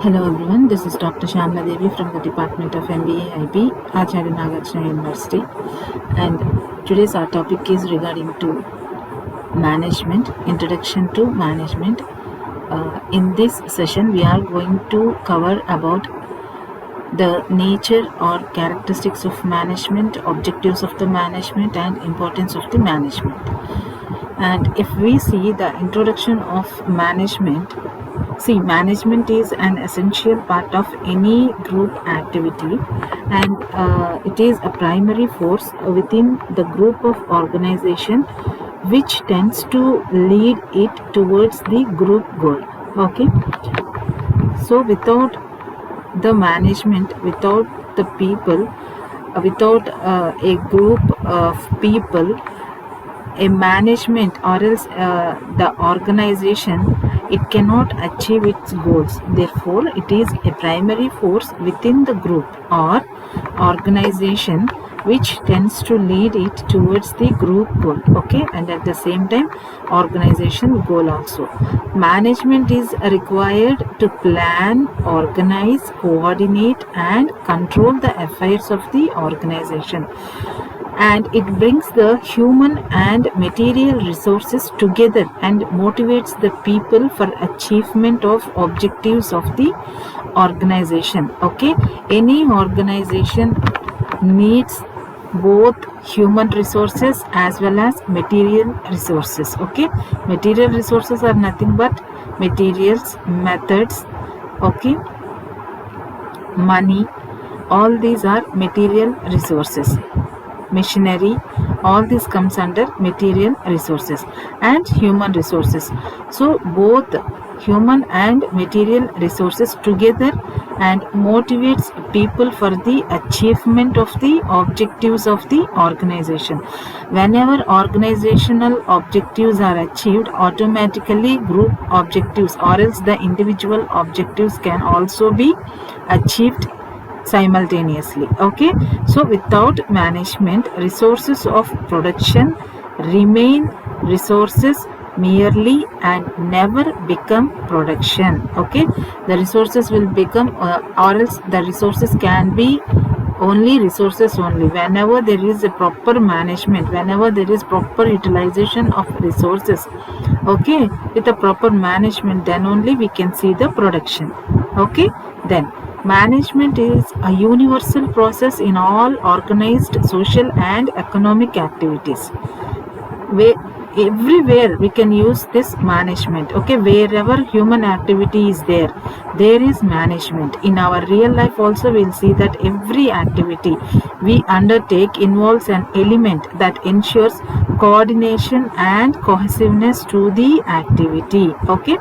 Hello everyone, this is Dr.P.Syamala from the Department of MBA IB, Acharya Nagarjuna University, and today's our topic is regarding to management, introduction to management. In this session, we are going to cover about the nature or characteristics of management, objectives of the management, and importance of the management. And if we see the introduction of management, management is an essential part of any group activity, and it is a primary force within the group of organization which tends to lead it towards the group goal. Okay, so without the management, without the people, without a group of people, a management or else the organization, it cannot achieve its goals. Therefore, it is a primary force within the group or organization which tends to lead it towards the group goal. Okay, and at the same time organization goal also. Management is required to plan, organize, coordinate and control the affairs of the organization, and it brings the human and material resources together and motivates the people for achievement of objectives of the organization. Okay, any organization needs both human resources as well as material resources. Okay, material resources are nothing but materials, methods, okay, money, all these are material resources. Machinery, all this comes under material resources, and human resources. So both human and material resources together and motivates people for the achievement of the objectives of the organization. Whenever organizational objectives are achieved, automatically group objectives or else the individual objectives can also be achieved simultaneously. Okay, so without management, resources of production remain resources merely and never become production. Okay, the resources will become or else the resources can be only resources only whenever there is a proper management, whenever there is proper utilization of resources. Okay, with a proper management, then only we can see the production. Okay, then management is a universal process in all organized social and economic activities. Everywhere we can use this management. Okay, wherever human activity is there, there is management. In our real life also, we'll see that every activity we undertake involves an element that ensures coordination and cohesiveness to the activity. Okay,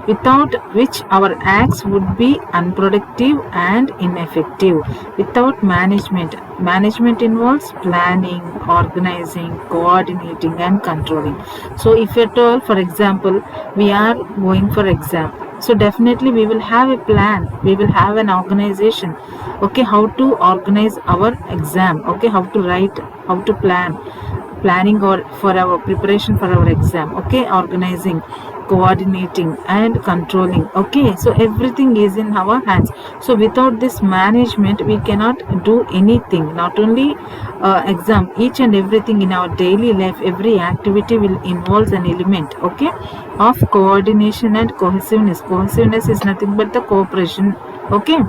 without which our acts would be unproductive and ineffective. Without management, management involves planning, organizing, coordinating and controlling. So if at all, for example, we are going for exam, so definitely we will have a plan, we will have an organization. Okay, how to organize our exam, okay, how to write, how to planning or for our preparation for our exam. Okay, organizing, coordinating and controlling. Okay, so everything is in our hands. So without this management, we cannot do anything. Not only exam, each and everything in our daily life, every activity will involve an element, okay, of coordination and cohesiveness. Cohesiveness is nothing but the cooperation. Okay,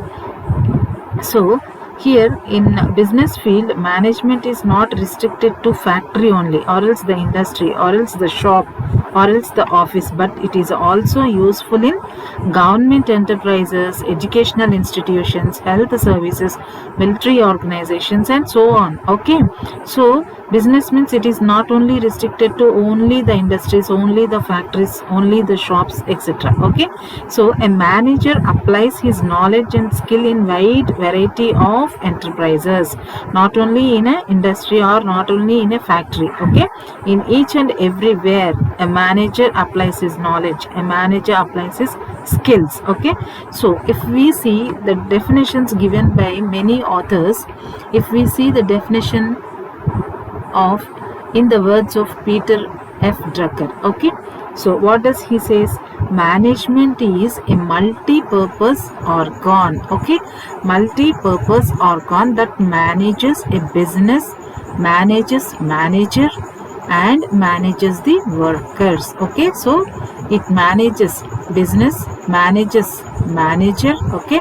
so here in business field, management is not restricted to factory only, or else the industry, or else the shop, or else the office, but it is also useful in government enterprises, educational institutions, health services, military organizations and so on. Okay, so business means it is not only restricted to only the industries, only the factories, only the shops, etc. Okay, so a manager applies his knowledge and skill in wide variety of enterprises, not only in an industry or not only in a factory. Okay, in each and everywhere a manager applies his knowledge, a manager applies his skills. Okay, so if we see the definitions given by many authors, if we see the definition of in the words of Peter F. Drucker. Okay, so what does he says? management is a multi-purpose organ. Okay, multi-purpose organ that manages a business, manages manager, and manages the workers. Okay, so it manages business, manages manager, okay,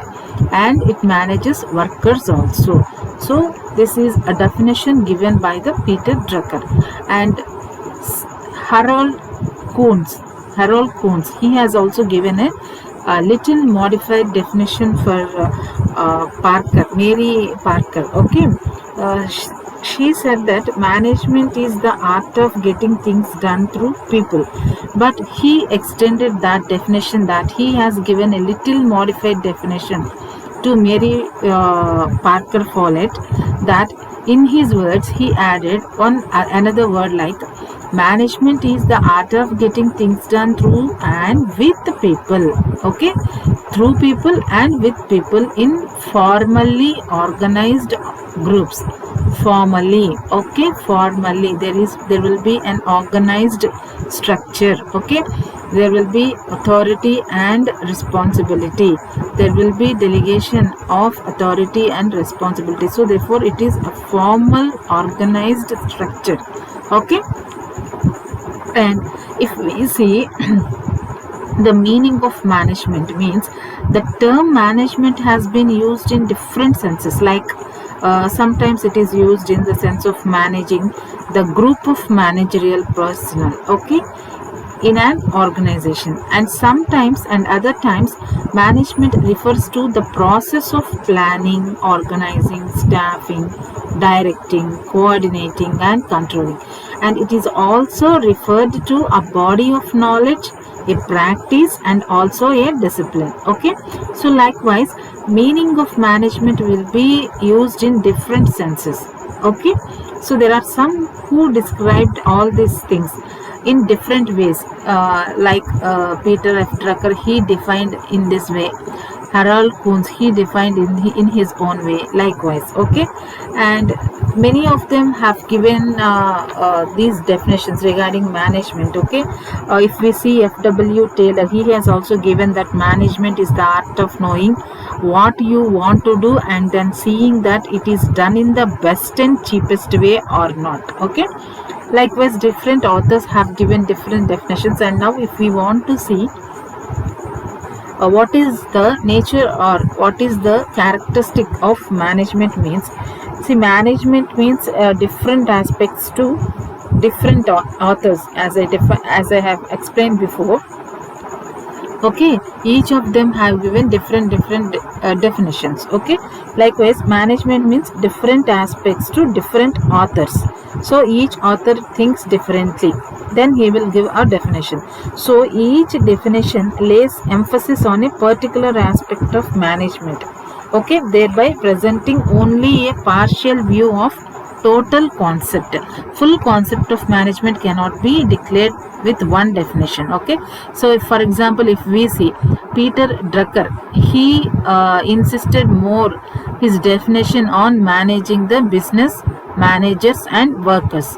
and it manages workers also. So this is a definition given by the Peter Drucker. And Harold Kuhns, he has also given a little modified definition for Mary Parker. Okay, she said that management is the art of getting things done through people, but he extended that definition, that he has given a little modified definition to Mary Parker Follett, that in his words he added another word like management is the art of getting things done through and with people. Okay, through people and with people in formally organized groups. Formally, okay, formally there will be an organized structure. Okay, there will be authority and responsibility, there will be delegation of authority and responsibility. So therefore it is a formal organized structure. Okay, and if we see the meaning of management, means the term management has been used in different senses, like sometimes it is used in the sense of managing the group of managerial personnel, okay, in an organization, and sometimes and other times management refers to the process of planning, organizing, staffing, directing, coordinating, and controlling. And it is also referred to a body of knowledge, a practice, and also a discipline. Okay, so likewise meaning of management will be used in different senses. Okay, so there are some who described all these things in different ways, like Peter F. Drucker, he defined in this way. Harold Kuhns, he defined in his own way, likewise. Okay, and many of them have given these definitions regarding management. Okay, if we see F.W. Taylor, he has also given that management is the art of knowing what you want to do and then seeing that it is done in the best and cheapest way or not. Okay, likewise different authors have given different definitions. And now if we want to see what is the nature or what is the characteristic of management, means, see, management means different aspects to different authors, as I have explained before. Okay, each of them have given different definitions. Okay, likewise management means different aspects to different authors, so each author thinks differently, then he will give a definition. So each definition lays emphasis on a particular aspect of management, okay, thereby presenting only a partial view of total concept. Full concept of management cannot be declared with one definition. Okay, so if, for example, if we see Peter Drucker, he insisted more his definition on managing the business, managers, and workers.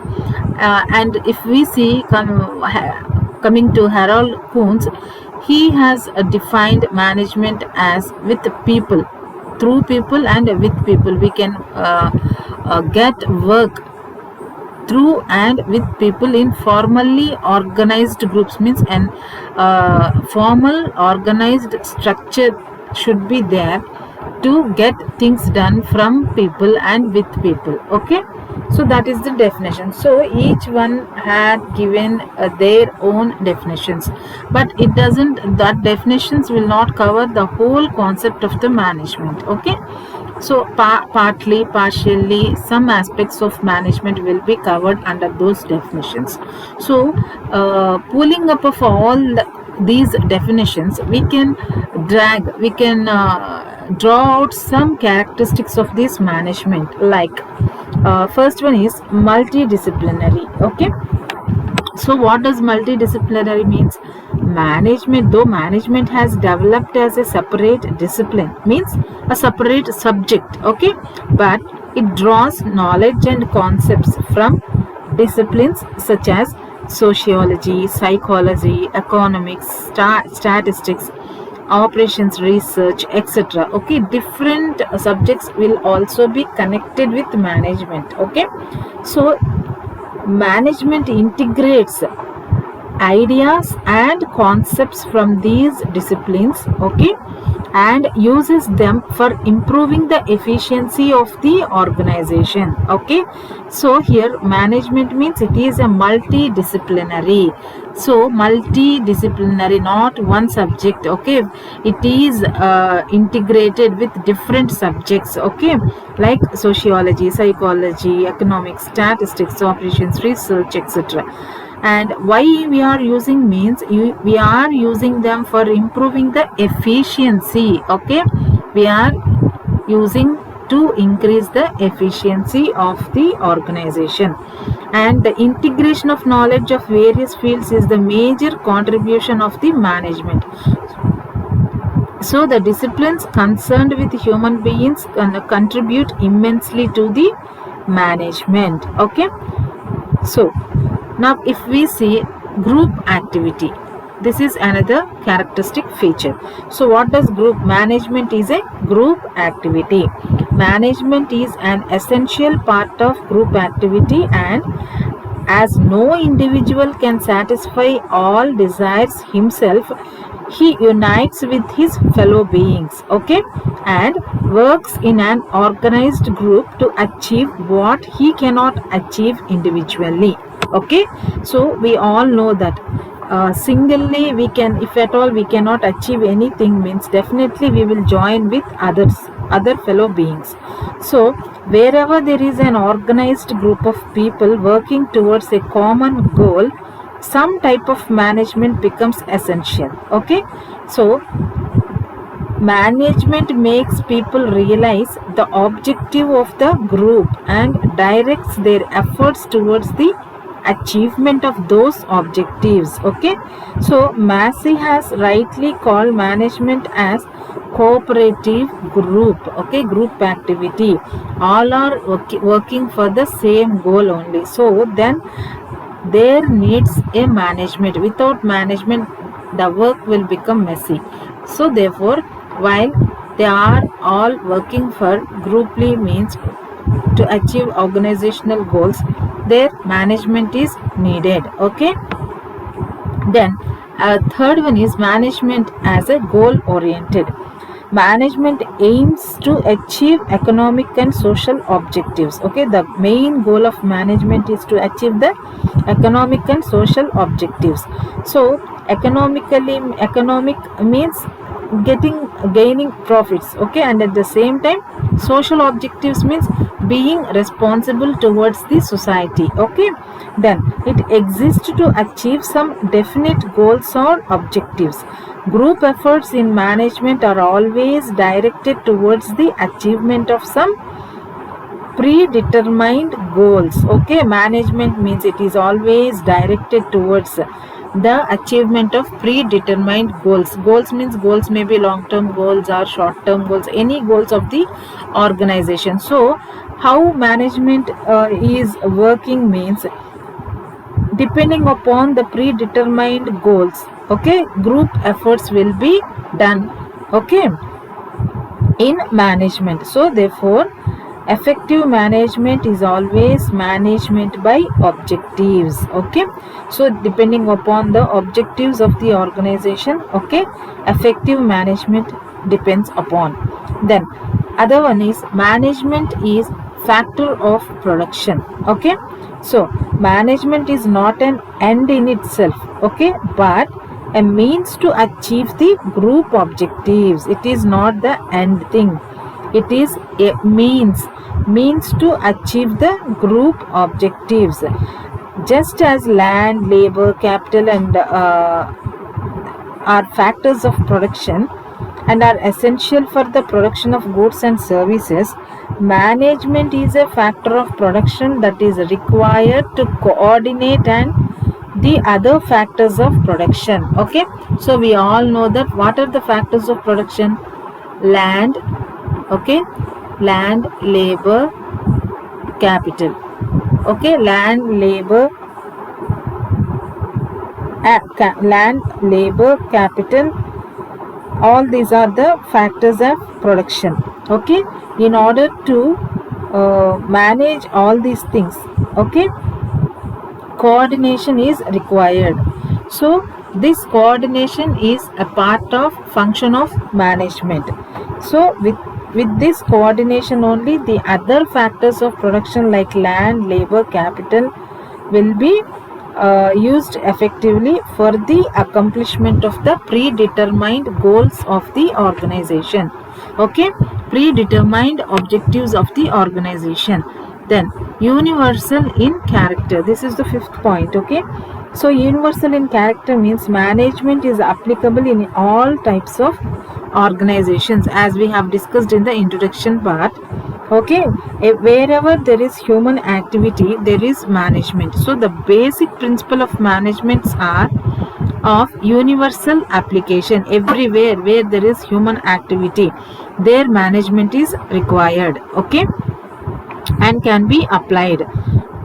And if we see coming to Harold Kuhns, he has defined management as with people, through people, and with people. We can get work through and with people in formally organized groups, means an formal organized structure should be there to get things done from people and with people. Okay, so that is the definition. So each one had given their own definitions, but it doesn't, that definitions will not cover the whole concept of the management. Okay, so partially some aspects of management will be covered under those definitions. So pulling up of all these definitions, we can draw out some characteristics of this management. Like first one is multidisciplinary. Okay, so what does multidisciplinary means? Management, though management has developed as a separate discipline, means a separate subject, okay, but it draws knowledge and concepts from disciplines such as sociology, psychology, economics, statistics, operations research, etc. Okay, different subjects will also be connected with management. Okay, so management integrates ideas and concepts from these disciplines, okay, and uses them for improving the efficiency of the organization. Okay, so here management means it is a multidisciplinary, so multidisciplinary, not one subject. Okay, it is integrated with different subjects, okay, like sociology, psychology, economics, statistics, operations research, etc. And why we are using means we are using them for improving the efficiency. Okay, we are using to increase the efficiency of the organization, and the integration of knowledge of various fields is the major contribution of the management. So the disciplines concerned with human beings can contribute immensely to the management. Okay, so now if we see group activity, this is another characteristic feature. So what does group management is? A group activity. Management is an essential part of group activity, and as no individual can satisfy all desires himself, he unites with his fellow beings, okay, and works in an organized group to achieve what he cannot achieve individually. Okay, so we all know that singly we can, if at all we cannot achieve anything, means definitely we will join with other fellow beings. So wherever there is an organized group of people working towards a common goal, some type of management becomes essential. Okay, so management makes people realize the objective of the group and directs their efforts towards the achievement of those objectives. Okay, so Massey has rightly called management as cooperative group. Okay, group activity, all are working for the same goal only. So then there needs a management. Without management the work will become messy. So therefore, while they are all working for grouply, means to achieve organizational goals, their management is needed. Okay, then third one is management as a goal oriented. Management aims to achieve economic and social objectives. Okay, the main goal of management is to achieve the economic and social objectives. So economic means gaining profits. Okay, and at the same time social objectives means being responsible towards the society. Okay, then it exists to achieve some definite goals or objectives. Group efforts in management are always directed towards the achievement of some predetermined goals. Okay, management means it is always directed towards the achievement of predetermined goals. Goals means goals may be long-term goals or short-term goals, any goals of the organization. So how management is working means, depending upon the predetermined goals, okay, group efforts will be done, okay, in management. So therefore effective management is always management by objectives. Okay, so depending upon the objectives of the organization, okay, effective management depends upon. Then other one is management is factor of production. Okay, so management is not an end in itself, okay, but a means to achieve the group objectives. It is not the end thing, it is a means to achieve the group objectives. Just as land, labor, capital and are factors of production and are essential for the production of goods and services, management is a factor of production that is required to coordinate and the other factors of production. Okay, so we all know that what are the factors of production? Land, okay, land, labor, capital. Okay, land, labor, land, labor, capital, all these are the factors of production. Okay, in order to manage all these things, okay, coordination is required. So this coordination is a part of function of management. So with this coordination only, the other factors of production like land, labor, capital will be used effectively for the accomplishment of the predetermined goals of the organization. Okay, predetermined objectives of the organization. Then universal in character, this is the fifth point. Okay, so universal in character means management is applicable in all types of organizations, as we have discussed in the introduction part. Okay, wherever there is human activity, there is management. So the basic principle of managements are of universal application. Everywhere where there is human activity, their management is required. Okay, and can be applied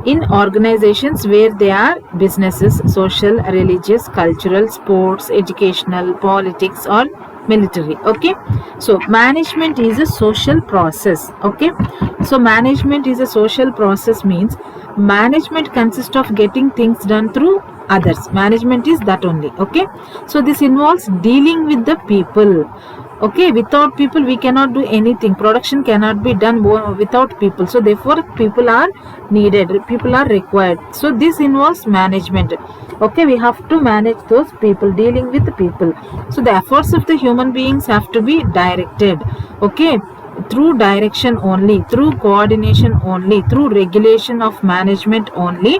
in organizations where they are businesses, social, religious, cultural, sports, educational, politics, or military. Okay, so management is a social process. Okay, so management is a social process means management consists of getting things done through others. Management is that only. Okay, so this involves dealing with the people. Okay, without people we cannot do anything. Production cannot be done without people. So therefore people are needed, people are required. So this involves management. Okay, we have to manage those people, dealing with the people. So the efforts of the human beings have to be directed. Okay, through direction only, through coordination only, through regulation of management only,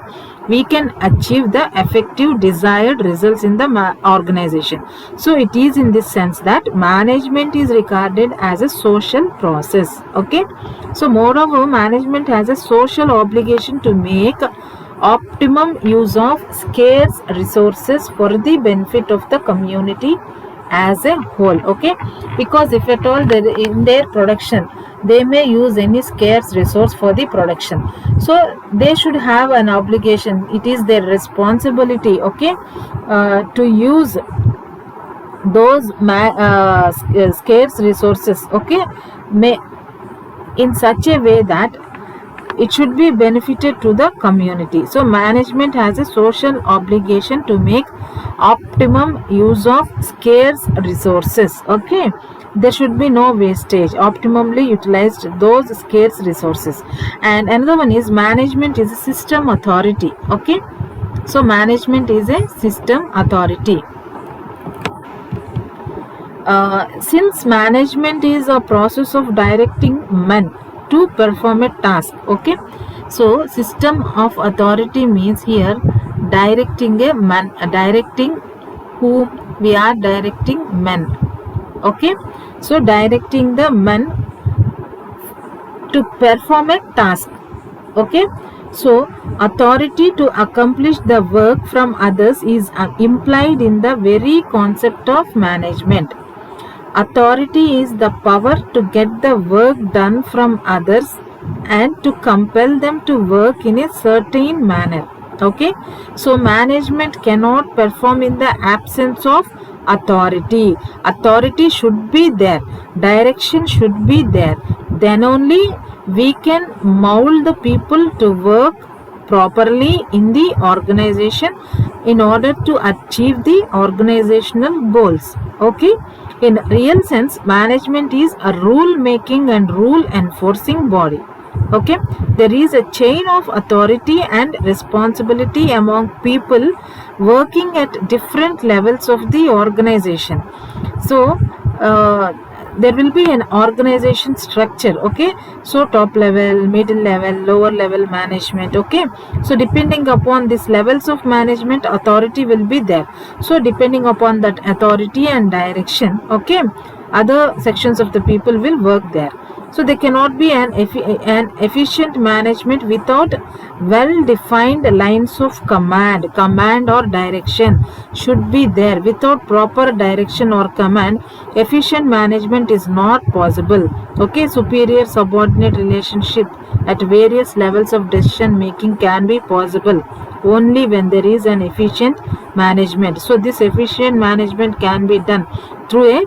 we can achieve the effective desired results in the organization. So it is in this sense that management is regarded as a social process. Okay, so moreover management has a social obligation to make optimum use of scarce resources for the benefit of the community as a whole. Okay, because if at all in their production they may use any scarce resource for the production, so they should have an obligation, it is their responsibility. Okay, to use those scarce resources, okay, may in such a way that it should be benefited to the community. So management has a social obligation to make optimum use of scarce resources. Okay, there should be no wastage, optimally utilized those scarce resources. And another one is management is a system authority. Okay, so management is a system authority. Since management is a process of directing men to perform a task. Okay, so system of authority means here directing a man, directing whom we are directing men. Okay, so directing the men to perform a task. Okay, so authority to accomplish the work from others is implied in the very concept of management. Authority is the power to get the work done from others and to compel them to work in a certain manner. Okay, so management cannot perform in the absence of authority. Authority should be there, direction should be there, then only we can mold the people to work properly in the organization in order to achieve the organizational goals. Okay, in real sense management is a rule making and rule enforcing body. Okay, there is a chain of authority and responsibility among people working at different levels of the organization. So there will be an organization structure. Okay, so top level, middle level, lower level management. Okay, so depending upon these levels of management, authority will be there. So depending upon that authority and direction, okay, other sections of the people will work there. So there cannot be an efficient management without well defined lines of command or direction should be there. Without proper direction or command, efficient management is not possible. Okay, superior subordinate relationship at various levels of decision making can be possible only when there is an efficient management. So this efficient management can be done through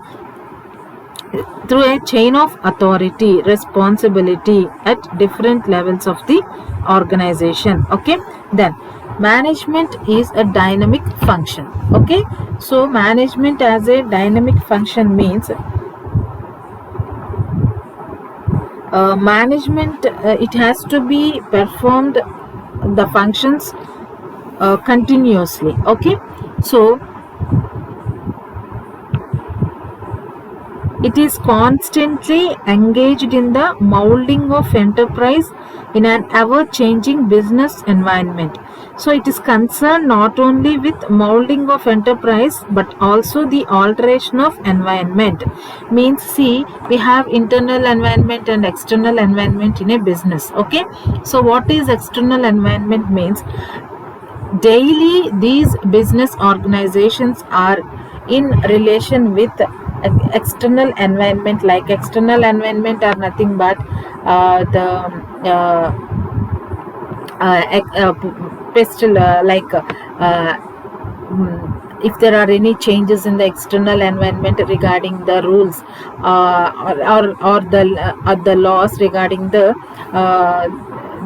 a chain of authority, responsibility at different levels of the organization. Okay, then management is a dynamic function. Okay, so management as a dynamic function means management, it has to be performed the functions continuously. Okay, so it is constantly engaged in the molding of enterprise in an ever-changing business environment. So it is concerned not only with molding of enterprise but also the alteration of environment. Means, see, we have internal environment and external environment in a business. Okay, so what is external environment means daily these business organizations are in relation with external environment. Like external environment are nothing but if there are any changes in the external environment regarding the rules or the laws regarding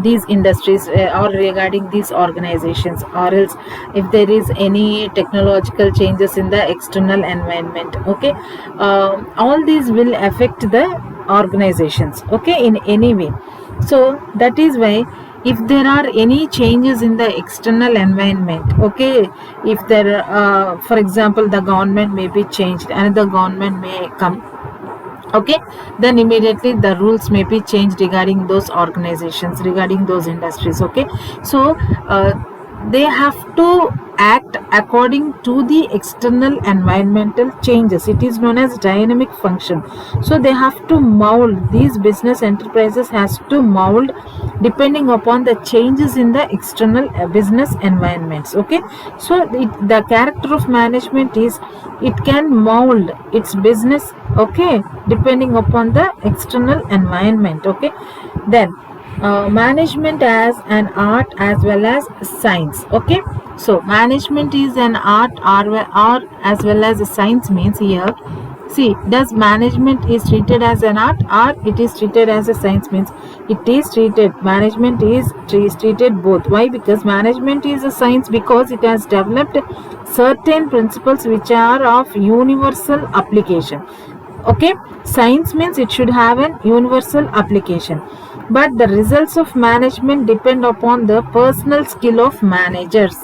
these industries or regarding these organizations, or else if there is any technological changes in the external environment. Okay, all these will affect the organizations, okay, in any way. So that is why if there are any changes in the external environment, okay, if there for example the government may be changed, another government may come, okay, then immediately the rules may be changed regarding those organizations, regarding those industries. Okay, so they have to act according to the external environmental changes. It is known as dynamic function. So they have to mold, these business enterprises has to mold depending upon the changes in the external business environments. Okay, so the character of management is it can mold its business, okay, depending upon the external environment. Okay, then management as an art as well as science. Okay, so management is an art or as well as a science means here, see, does management is treated as an art or it is treated as a science? Means it is treated, management is treated both. Why? Because management is a science because it has developed certain principles which are of universal application. Okay, science means it should have an universal application, but the results of management depend upon the personal skill of managers.